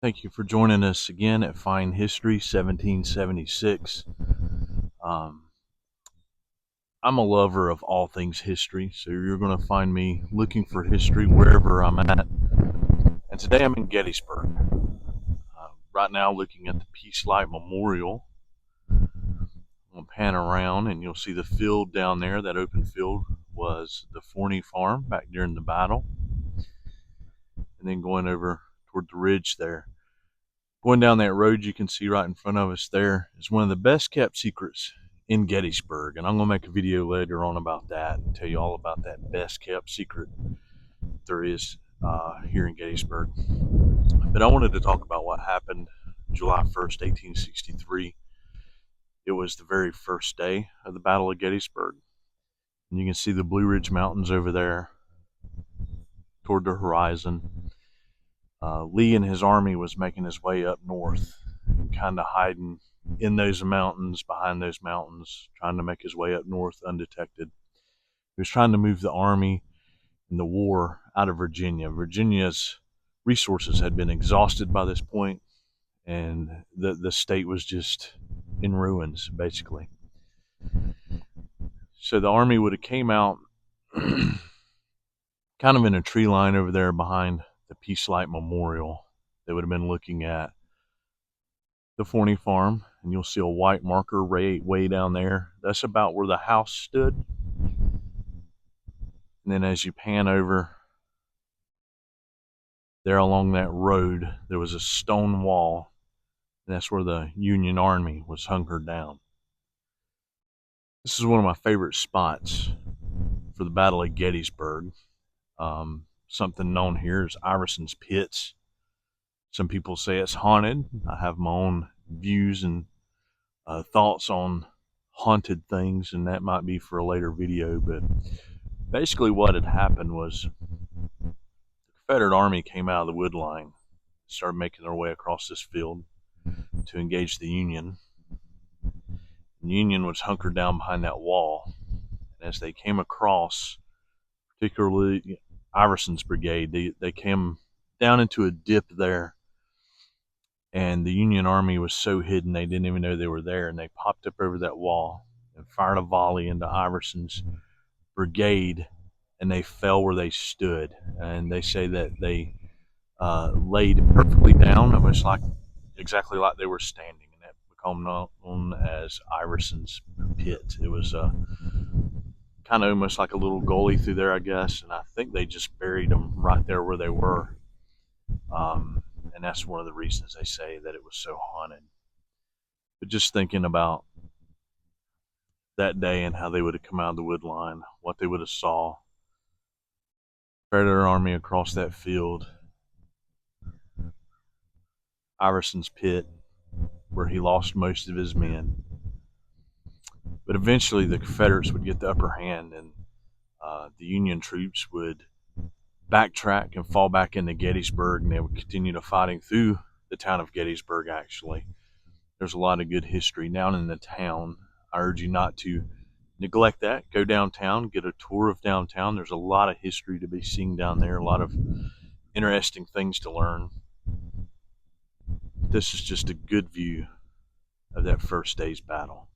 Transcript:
Thank you for joining us again at Fine History 1776. Um, I'm a lover of all things history, so you're going to find me looking for history wherever I'm at. And today I'm in Gettysburg. Right now, looking at the Peace Light Memorial. I'm going to pan around and you'll see the field down there. That open field was the Forney farm back during the battle. And then going over toward the ridge there. Going down that road you can see right in front of us there is one of the best kept secrets in Gettysburg. And I'm going to make a video later on about that and tell you all about that best kept secret there is here in Gettysburg. But I wanted to talk about what happened July 1st, 1863. It was the very first day of the Battle of Gettysburg. And you can see the Blue Ridge Mountains over there toward the horizon. Lee and his army was making his way up north and kind of hiding in those mountains, behind those mountains, trying to make his way up north undetected. He was trying to move the army and the war out of Virginia. Virginia's resources had been exhausted by this point, and the state was just in ruins, basically. So the army would have came out kind of in a tree line over there behind the Peace Light Memorial. They would have been looking at the Forney farm, and you'll see a white marker way down there. That's about where the house stood. And then as you pan over there along that road, there was a stone wall, and that's where the Union Army was hunkered down. This is one of my favorite spots for the Battle of Gettysburg. Something known here is Iverson's Pits. Some people say it's haunted. I have my own views and thoughts on haunted things, and that might be for a later video. But basically what had happened was the Confederate Army came out of the wood line, started making their way across this field to engage the Union. The Union was hunkered down behind that wall. And as they came across, particularly Iverson's brigade, they came down into a dip there, and the Union Army was so hidden they didn't even know they were there, and they popped up over that wall and fired a volley into Iverson's brigade, and they fell where they stood. And they say that they laid perfectly down, almost like exactly like they were standing, and that became known as Iverson's Pit. It was kind of almost like a little gully through there, I guess, and I think they just buried them right there where they were. And that's one of the reasons they say that it was so haunted. But just thinking about that day and how they would have come out of the wood line, what they would have saw, Confederate Army across that field, Iverson's Pit, where he lost most of his men. But eventually the Confederates would get the upper hand, and the Union troops would backtrack and fall back into Gettysburg, and they would continue to fighting through the town of Gettysburg. Actually, there's a lot of good history down in the town. I urge you not to neglect that. Go downtown, get a tour of downtown. There's a lot of history to be seen down there, a lot of interesting things to learn. This is just a good view of that first day's battle.